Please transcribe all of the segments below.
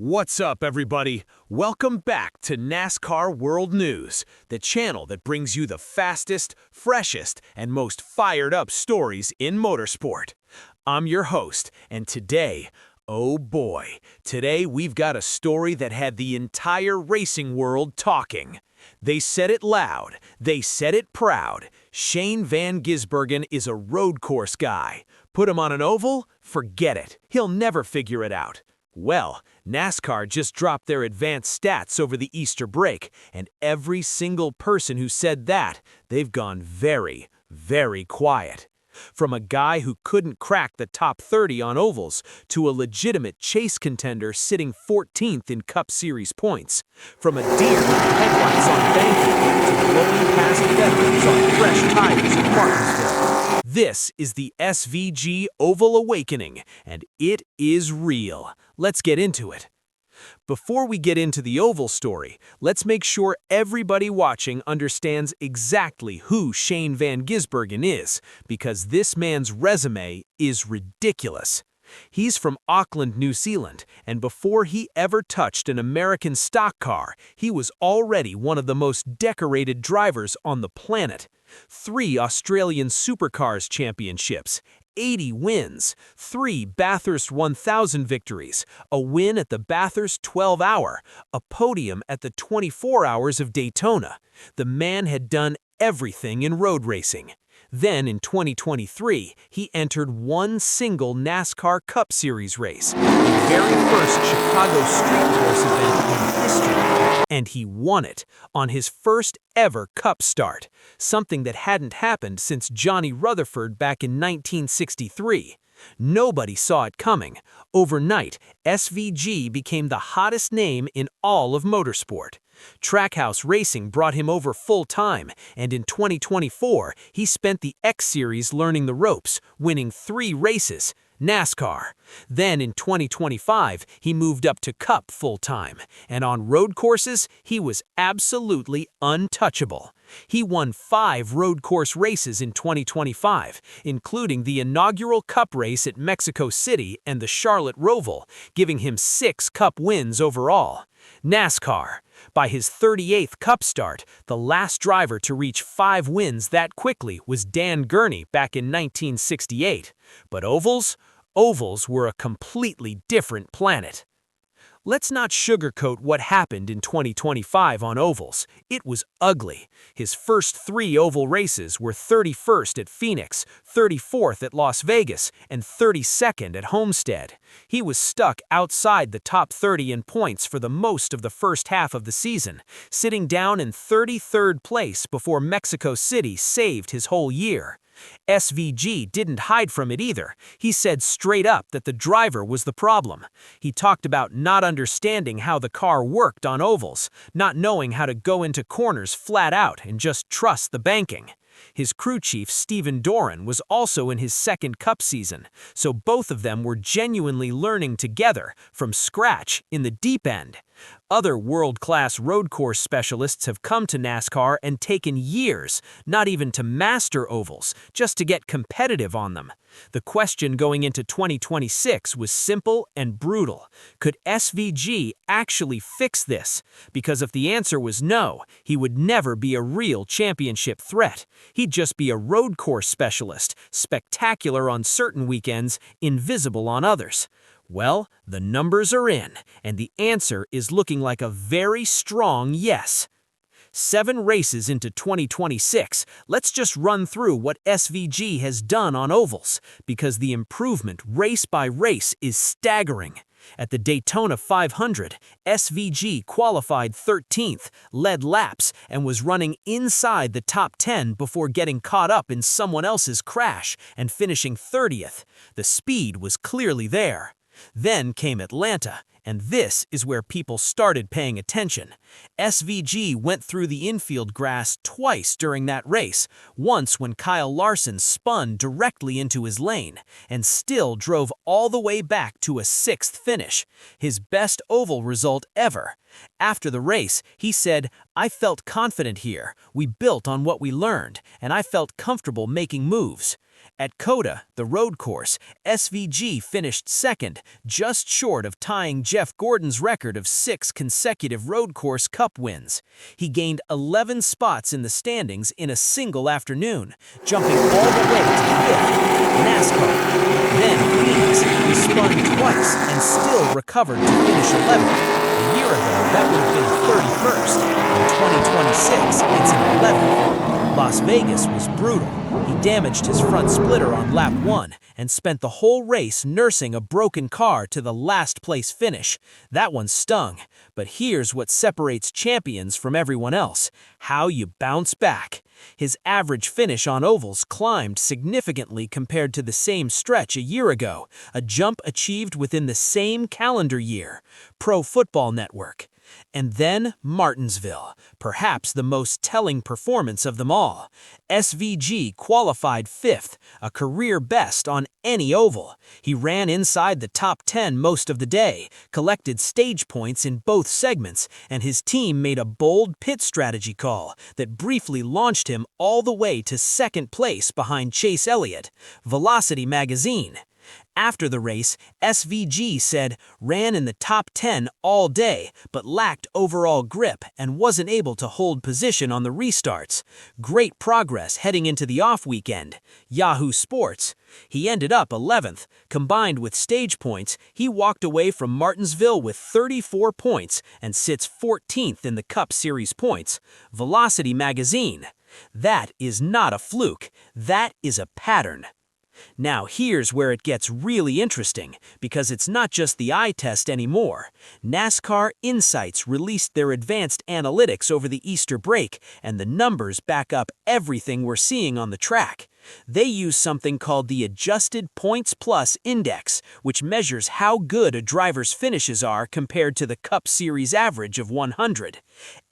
What's up, everybody? Welcome back to NASCAR World News, the channel that brings you the fastest, freshest, and most fired-up stories in motorsport. I'm your host, and today, oh boy, today we've got a story that had the entire racing world talking. They said it loud, they said it proud. Shane Van Gisbergen is a road course guy. Put him on an oval? Forget it. He'll never figure it out. Well, NASCAR just dropped their advanced stats over the Easter break, and every single person who said that, they've gone very, very quiet. From a guy who couldn't crack the top 30 on ovals to a legitimate chase contender sitting 14th in Cup Series points. From a deer with headlights on banking to blowing past veterans on fresh tires in Martinsville. This is the SVG Oval Awakening, and it is real. Let's get into it. Before we get into the oval story, let's make sure everybody watching understands exactly who Shane Van Gisbergen is, because this man's resume is ridiculous. He's from Auckland, New Zealand, and before he ever touched an American stock car, he was already one of the most decorated drivers on the planet. 3 Australian Supercars championships, 80 wins, 3 Bathurst 1000 victories, a win at the Bathurst 12-hour, a podium at the 24 Hours of Daytona. The man had done everything in road racing. Then in 2023, he entered one single NASCAR Cup Series race, the very first Chicago street course event in history, and he won it on his first ever Cup start, something that hadn't happened since Johnny Rutherford back in 1963. Nobody saw it coming. Overnight, SVG became the hottest name in all of motorsport. Trackhouse Racing brought him over full-time, and in 2024, he spent the X Series learning the ropes, winning 3 races. NASCAR. Then in 2025, he moved up to Cup full-time, and on road courses, he was absolutely untouchable. He won 5 road course races in 2025, including the inaugural Cup race at Mexico City and the Charlotte Roval, giving him 6 Cup wins overall. NASCAR. By his 38th Cup start, the last driver to reach 5 wins that quickly was Dan Gurney back in 1968. But ovals? Ovals were a completely different planet. Let's not sugarcoat what happened in 2025 on ovals. It was ugly. His first 3 oval races were 31st at Phoenix, 34th at Las Vegas, and 32nd at Homestead. He was stuck outside the top 30 in points for the most of the first half of the season, sitting down in 33rd place before Mexico City saved his whole year. SVG didn't hide from it either. He said straight up that the driver was the problem. He talked about not understanding how the car worked on ovals, not knowing how to go into corners flat out and just trust the banking. His crew chief, Stephen Doran, was also in his second Cup season, so both of them were genuinely learning together, from scratch, in the deep end. Other world-class road course specialists have come to NASCAR and taken years, not even to master ovals, just to get competitive on them. The question going into 2026 was simple and brutal. Could SVG actually fix this? Because if the answer was no, he would never be a real championship threat. He'd just be a road course specialist, spectacular on certain weekends, invisible on others. Well, the numbers are in, and the answer is looking like a very strong yes. 7 races into 2026, let's just run through what SVG has done on ovals, because the improvement race by race is staggering. At the Daytona 500, SVG qualified 13th, led laps, and was running inside the top 10 before getting caught up in someone else's crash and finishing 30th. The speed was clearly there. Then came Atlanta, and this is where people started paying attention. SVG went through the infield grass twice during that race, once when Kyle Larson spun directly into his lane, and still drove all the way back to a 6th finish, his best oval result ever. After the race, he said, "I felt confident here. We built on what we learned, and I felt comfortable making moves." At COTA, the road course, SVG finished second, just short of tying Jeff Gordon's record of 6 consecutive road course cup wins. He gained 11 spots in the standings in a single afternoon, jumping all the way to 5th. NASCAR. Then Phoenix, he spun twice and still recovered to finish 11th. A year ago, that would have been 31st. In 2026, it's an 11th. Las Vegas was brutal. He damaged his front splitter on lap 1 and spent the whole race nursing a broken car to the last place finish. That one stung. But here's what separates champions from everyone else: how you bounce back. His average finish on ovals climbed significantly compared to the same stretch a year ago, a jump achieved within the same calendar year. Pro Football Network. And then Martinsville, perhaps the most telling performance of them all. SVG qualified 5th, a career best on any oval. He ran inside the top 10 most of the day, collected stage points in both segments, and his team made a bold pit strategy call that briefly launched him all the way to second place behind Chase Elliott. Velocity magazine. After the race, SVG said, ran in the top 10 all day, but lacked overall grip and wasn't able to hold position on the restarts. Great progress heading into the off weekend. Yahoo Sports. He ended up 11th. Combined with stage points, he walked away from Martinsville with 34 points and sits 14th in the Cup Series points. Velocity magazine. That is not a fluke. That is a pattern. Now here's where it gets really interesting, because it's not just the eye test anymore. NASCAR Insights released their advanced analytics over the Easter break, and the numbers back up everything we're seeing on the track. They use something called the Adjusted Points Plus Index, which measures how good a driver's finishes are compared to the Cup Series average of 100.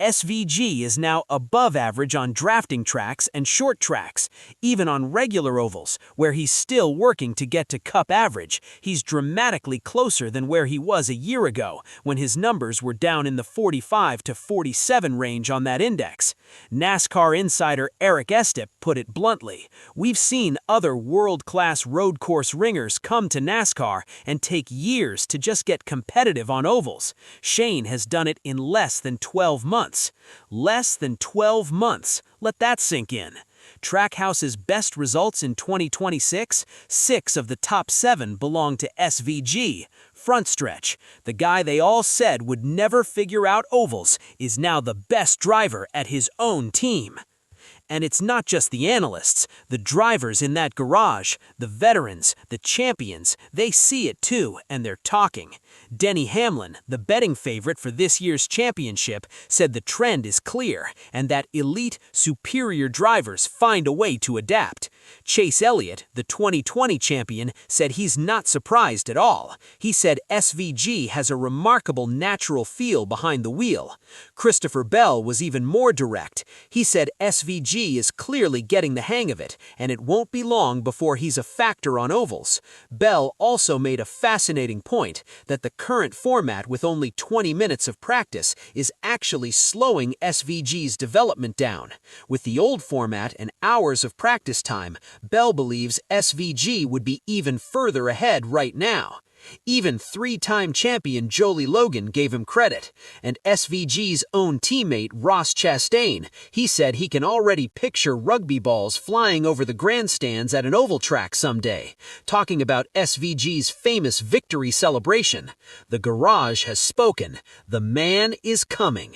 SVG is now above average on drafting tracks and short tracks. Even on regular ovals, where he's still working to get to Cup average, he's dramatically closer than where he was a year ago, when his numbers were down in the 45 to 47 range on that index. NASCAR insider Eric Estep put it bluntly: we've seen other world-class road course ringers come to NASCAR and take years to just get competitive on ovals. Shane has done it in less than 12 months. Less than 12 months. Let that sink in. Trackhouse's best results in 2026, 6 of the top 7 belong to SVG. Front stretch. The guy they all said would never figure out ovals is now the best driver at his own team. And it's not just the analysts, the drivers in that garage, the veterans, the champions, they see it too, and they're talking. Denny Hamlin, the betting favorite for this year's championship, said the trend is clear, and that elite, superior drivers find a way to adapt. Chase Elliott, the 2020 champion, said he's not surprised at all. He said SVG has a remarkable natural feel behind the wheel. Christopher Bell was even more direct. He said SVG is clearly getting the hang of it, and it won't be long before he's a factor on ovals. Bell also made a fascinating point that the current format with only 20 minutes of practice is actually slowing SVG's development down. With the old format and hours of practice time, Bell believes SVG would be even further ahead right now. Even 3-time champion Jolie Logan gave him credit, and SVG's own teammate Ross Chastain, he said he can already picture rugby balls flying over the grandstands at an oval track someday, talking about SVG's famous victory celebration. The garage has spoken. The man is coming.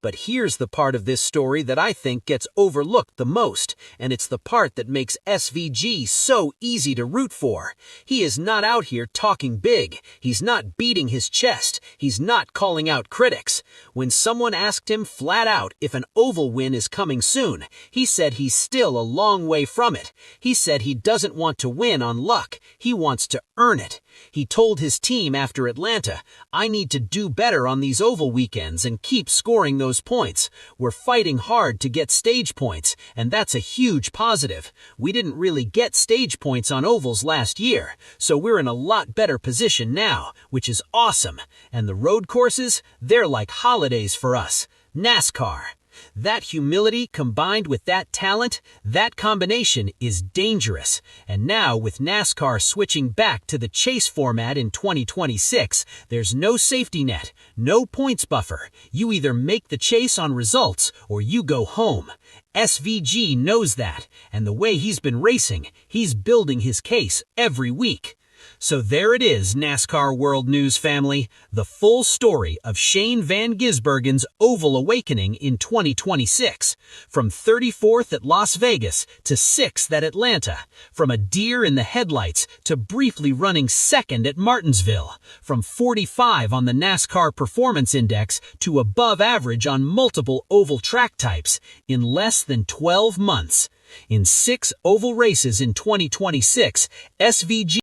But here's the part of this story that I think gets overlooked the most, and it's the part that makes SVG so easy to root for. He is not out here talking big. He's not beating his chest. He's not calling out critics. When someone asked him flat out if an oval win is coming soon, he said he's still a long way from it. He said he doesn't want to win on luck. He wants to earn it. He told his team after Atlanta, "I need to do better on these oval weekends and keep scoring those points. We're fighting hard to get stage points, and that's a huge positive. We didn't really get stage points on ovals last year, so we're in a lot better position now, which is awesome. And the road courses, they're like holidays for us. NASCAR." That humility combined with that talent, that combination is dangerous. And now with NASCAR switching back to the chase format in 2026, there's no safety net, no points buffer. You either make the chase on results or you go home. SVG knows that, and the way he's been racing, he's building his case every week. So there it is, NASCAR World News family, the full story of Shane Van Gisbergen's oval awakening in 2026. From 34th at Las Vegas to 6th at Atlanta. From a deer in the headlights to briefly running second at Martinsville. From 45 on the NASCAR Performance Index to above average on multiple oval track types in less than 12 months. In 6 oval races in 2026, SVG